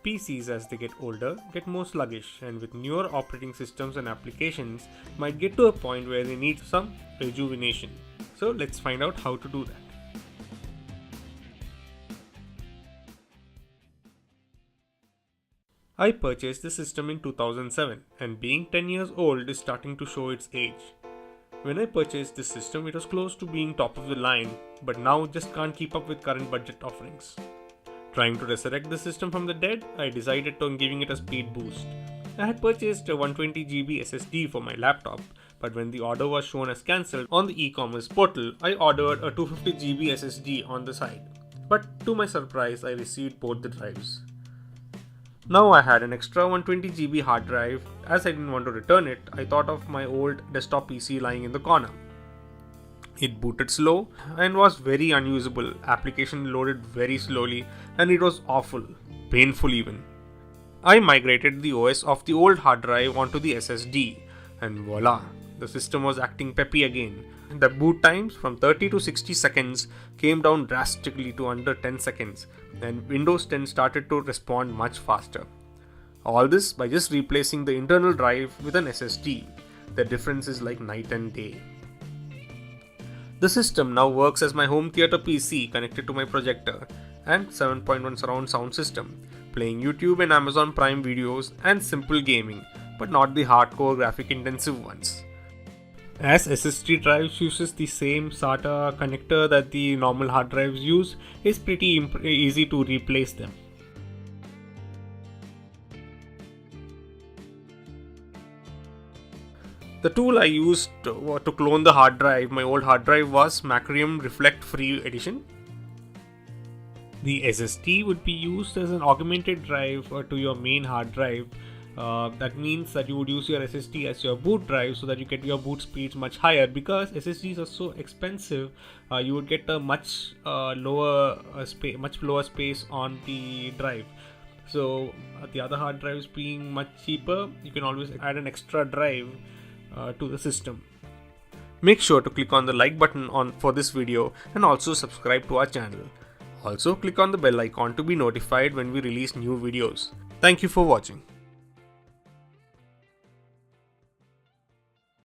PCs as they get older get more sluggish, and with newer operating systems and applications might get to a point where they need some rejuvenation. So let's find out how to do that. I purchased the system in 2007, and being 10 years old is starting to show its age. When I purchased this system, it was close to being top of the line, but now just can't keep up with current budget offerings. Trying to resurrect the system from the dead, I decided on giving it a speed boost. I had purchased a 120 GB SSD for my laptop, but when the order was shown as cancelled on the e-commerce portal, I ordered a 250 GB SSD on the side. But to my surprise, I received both the drives. Now I had an extra 120 GB hard drive. As I didn't want to return it, I thought of my old desktop PC lying in the corner. It booted slow and was very unusable. Application loaded very slowly and it was awful, painful even. I migrated the OS of the old hard drive onto the SSD and voila, the system was acting peppy again. The boot times from 30 to 60 seconds came down drastically to under 10 seconds, and Windows 10 started to respond much faster. All this by just replacing the internal drive with an SSD. The difference is like night and day. The system now works as my home theater PC connected to my projector and 7.1 surround sound system, playing YouTube and Amazon Prime videos and simple gaming, but not the hardcore graphic intensive ones. As SSD drives uses the same SATA connector that the normal hard drives use, it's pretty easy to replace them. The tool I used to clone the hard drive, my old hard drive, was Macrium Reflect Free Edition. The SSD would be used as an augmented drive to your main hard drive. That means that you would use your SSD as your boot drive so that you get your boot speeds much higher. Because SSDs are so expensive, you would get a much lower space on the drive. So the other hard drives being much cheaper, you can always add an extra drive to the system. Make sure to click on the like button for this video and also subscribe to our channel. Also click on the bell icon to be notified when we release new videos. Thank you for watching.